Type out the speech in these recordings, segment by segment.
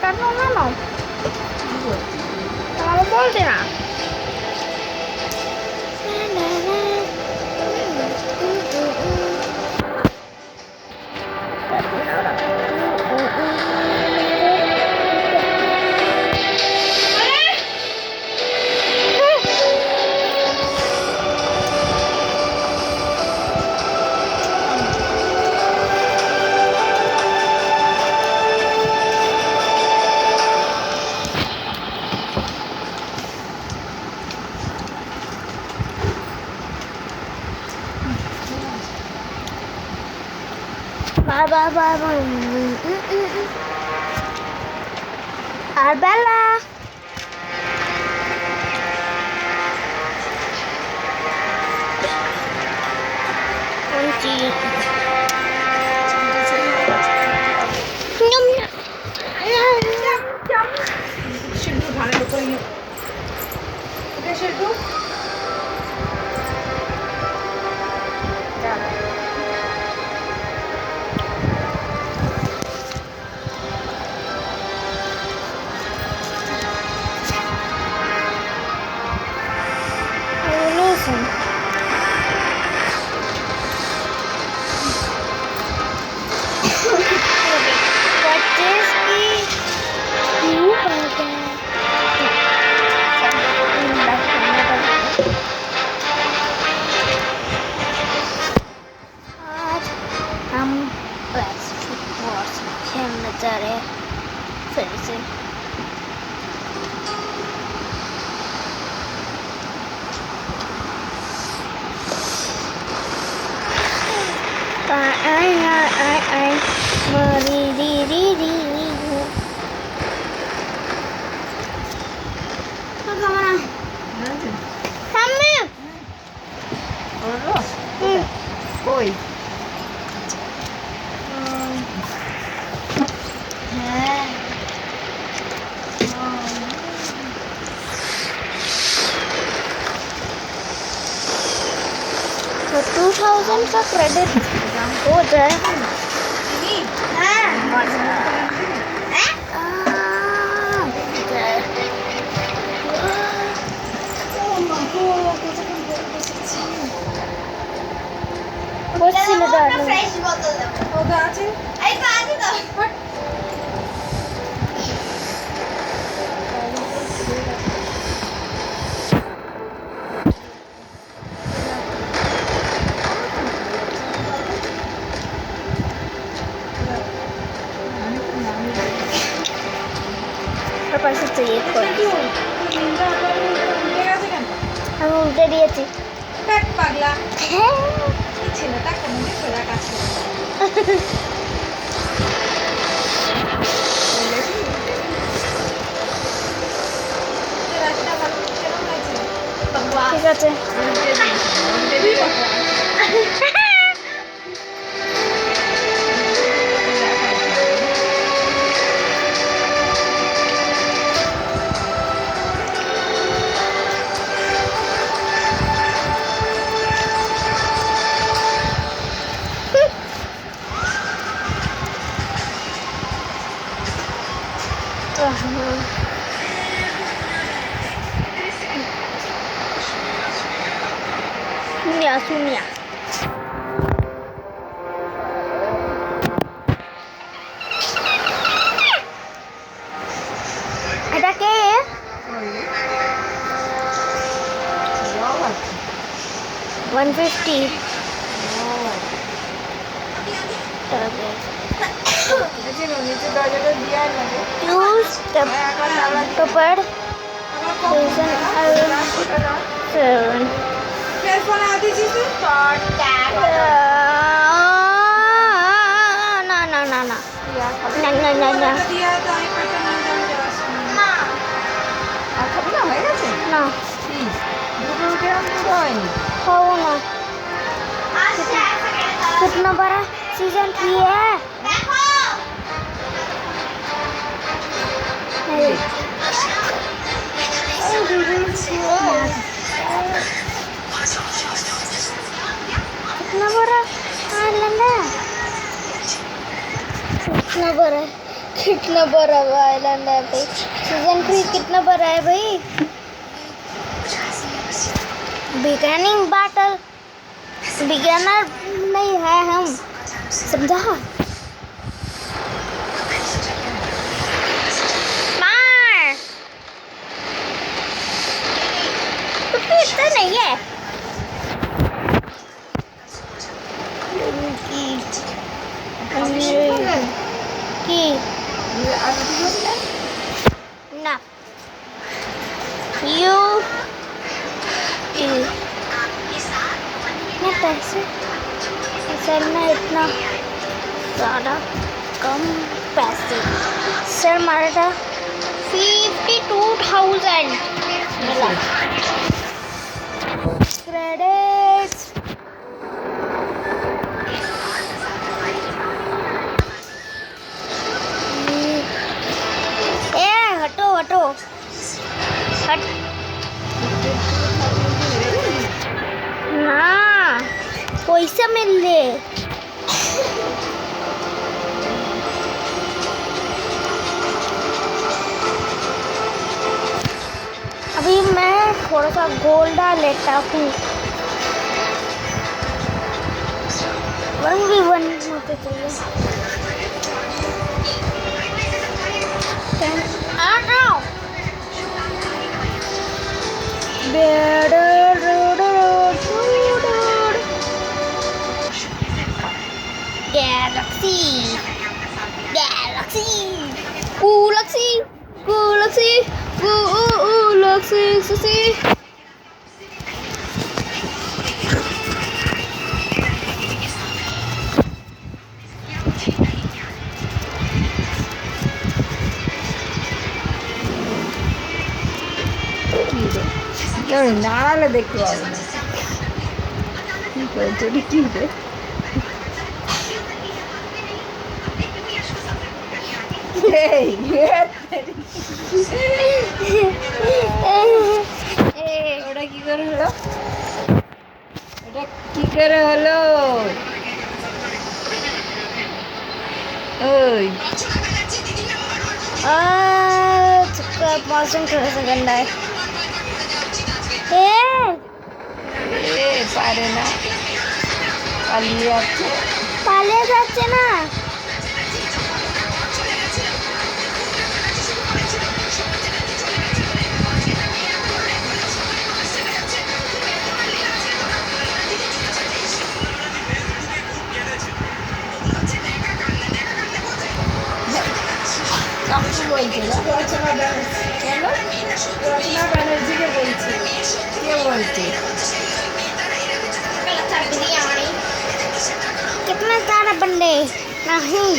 काटो ना ना तो बोलते ना Bye bye bye bye. Arbella. Auntie. Nhum. Şırdı tane koyayım. Ne şırdı? Oi. तो 2000 का क्रेडिट हो जाए पैसे चाहिए हम उल्टे दिए थे পাগলা ছেলেটা কেমন সোজা কাজ করে ঠিক আছে শুনিয়া এটা কে 150 use the paper reason seven না না না না না না না না না खाओ ना कितना बड़ा सीजन 3 है कितना बड़ा आइलैंड है कितना बड़ा कितना बड़ा आइलैंड है भाई। सीजन 3 कितना बड़ा है भाई। बिगिनिंग बैटल, बिगिनर नहीं है हम, समझा। मार तो इतना नहीं है कि ना यू मैं पैसे सर में इतना ज़्यादा कम पैसे सर मारा था 52,000 मिला क्रेडिट्स। ए हटो हटो हट ना पैसा मिल ले। अभी मैं थोड़ा सा गोल्ड लेता हूँ। 1v1 होते चाहिए। आ जाओ Galaxy Galaxy Galaxy Galaxy Galaxy ನಾಳೆ দেখতে পাবো না কি করছো কি রে ওটা কি করে হলো এটা কি করে হলো ওই मौसम थोड़ा सा गंदा है। পারে না পালিয়ে যাচ্ছে পালিয়ে যাচ্ছে না। বলছে রচনা ব্যানার্জিকে বলছে কে বলছে कितना सारा बंदे नहीं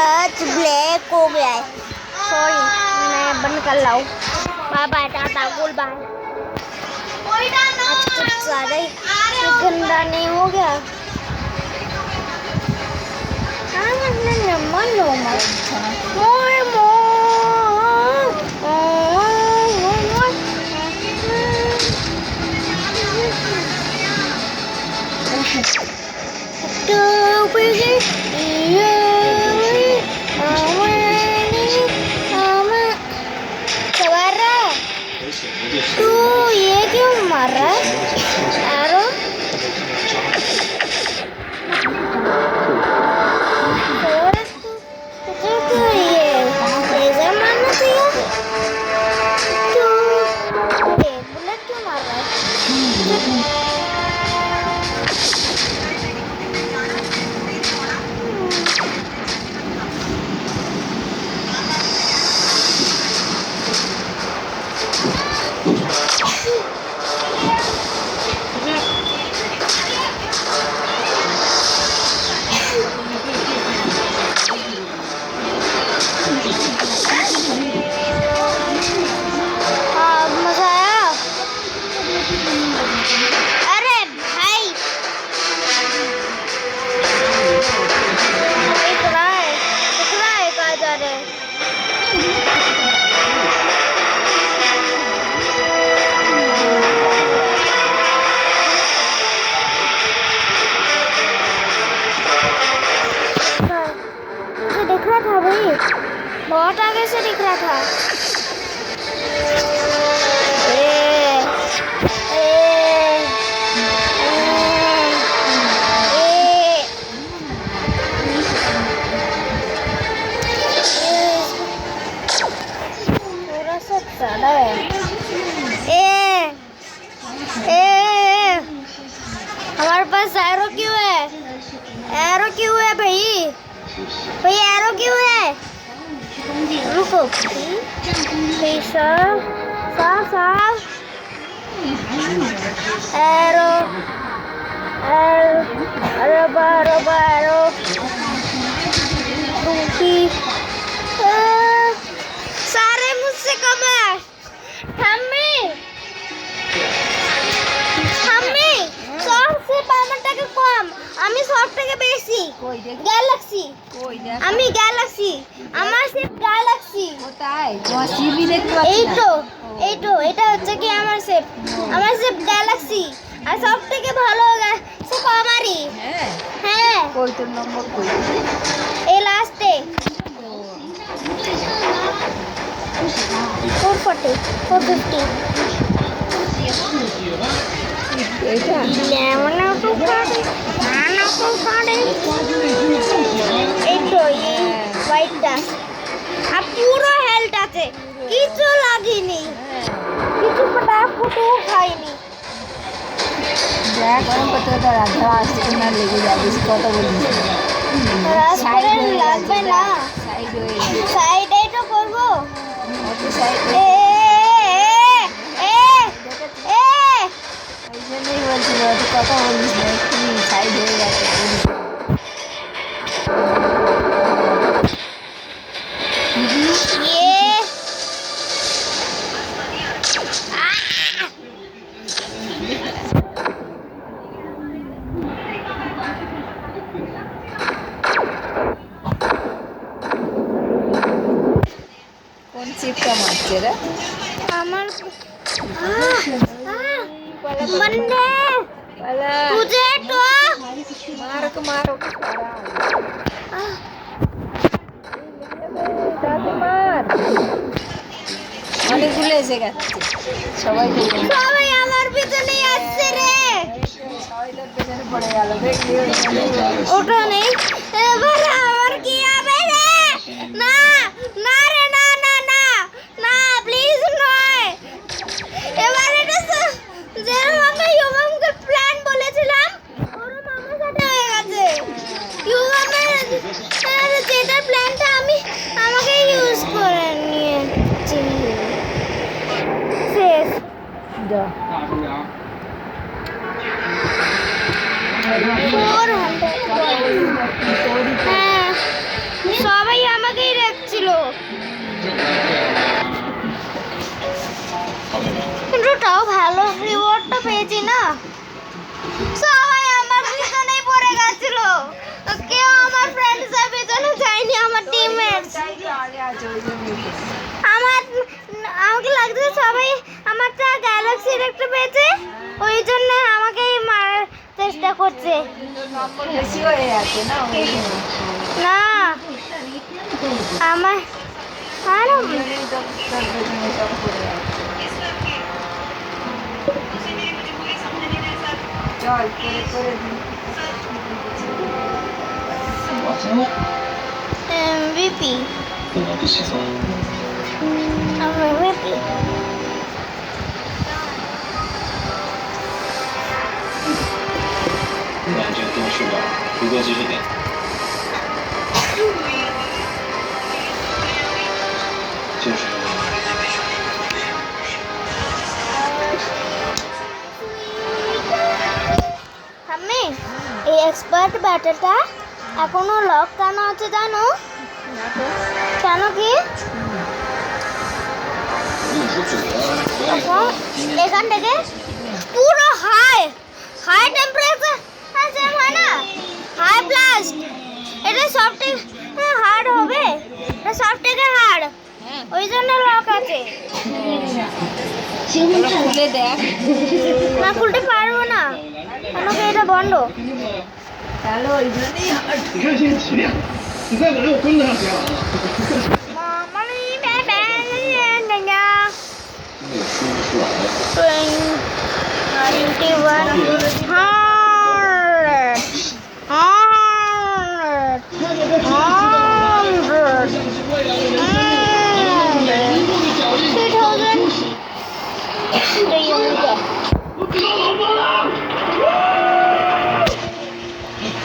आज ब्लैक हो गया है। सॉरी मैं बंद कर लाऊं। Bye bye tata goodbye. आज कुछ ज़्यादा ही गंदा नहीं हो गया। तू ये क्यों मार रहा है एरो? भाई बहुत आगे से दिख रहा था ए, ए, थोड़ा सा ज्यादा है हमारे पास एरो क्यों है भाई एरो क्यों है रुको एरो एरो सारे मुझसे कम है ঠাম্মি সবচেয়ে আমার টাকা কম আমি সব থেকে বেশি কই দেখ গ্যালাক্সি কই দেখ আমি গ্যালাক্সি আমার শেপ গ্যালাক্সি কোথায় তোমার সিবি দেখতে পাচ্ছি এই না। তো এটা হচ্ছে কি আমার শেপ গ্যালাক্সি আর সব থেকে ভালো শেপ আমারই হ্যাঁ হ্যাঁ কই তোর নম্বর কই এই লাস্টে 440 450 এটা হোয়াইটটা আর পুরো হেলথ আছে কিছু লাগেনি কিছু ফুটো খাইনি দেখ গরম করতে করতে রাধা আসতে না লেগে যাবে কথা বলিস রাস্তায় লাগবে না সাইড হয়ে যাবে সাইডেই তো করবো অত সাইড এ ওই জন্যই বলছিল অত কথা বলিস না একটু সাইড হয়ে যাচ্ছে কোন চিপটা মারছে রে আমার बंदे পালা तुझे तो মারো তাতে মার অনেকগুলো এসে গেছে সবাই সবাই আমার পিছনে আসছে রে সবাই তোর পেছনে পড়ে গেল দেখলি ওটা নেই এবার আমার কি হবে রে না না রে না না না না প্লিজ নয় এবার এটা যেরকম আমি ইউমামকে প্ল্যান বলেছিলাম ওরকম আমার সাথে হয়ে গেছে ইউমামের যেটা প্ল্যানটা আমি আমাকে ইউজ করে নিয়েছি শেষ যা 400 হ্যাঁ সবাই আমাকেই দেখছিল কিন্তু তাও ভালো রিওয়ার্ডটা পেয়েছি না সবাই আমার পিছনেই পড়ে গেছিল কেউ আমার ফ্রেন্ডসের পিছনে যায়নি আমার টিমমেটস আমাকে লাগছে সবাই আমারটা গ্যালাক্সির একটা পেয়েছে ওই জন্য আমাকেই মারার চেষ্টা করছে নম্বর বেশি হয়ে যাচ্ছে না ওই জন্য। না আমার আরে ওই তো তোর পেছনে সব পড়ে যাচ্ছে। চল করে দিই MVP 我不喜欢。 আমার MVP 感觉多是吧？不过就是点。就是。 আমি এই এক্সপার্ট ব্যাটেলটা এখনো লক কেন আছে জানো কেন কি এখন এখান থেকে পুরো হাই টেম্পারেচার আছে হয় না হাই ব্লাস্ট এটা সব থেকে হার্ড হবে এটা সব থেকে হার্ড ওই জন্য লক আছে খুলে দেখ না খুলতে পারবো না কেন কি এটা বন্ধ তাহলে ওই জন্যই আমার 你再来我跟着上去啊！妈妈里面白人的呀。你也说不出来。对，91 100 这有一个。我找老婆了！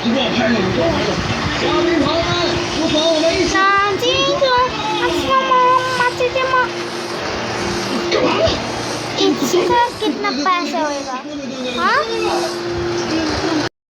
你给我拍了，你给我拍了！嘉宾朋友们，不妨我们一起。南京的阿西妈姐姐吗？干嘛？ 一起个 kidnap pa siya, wala? Ha?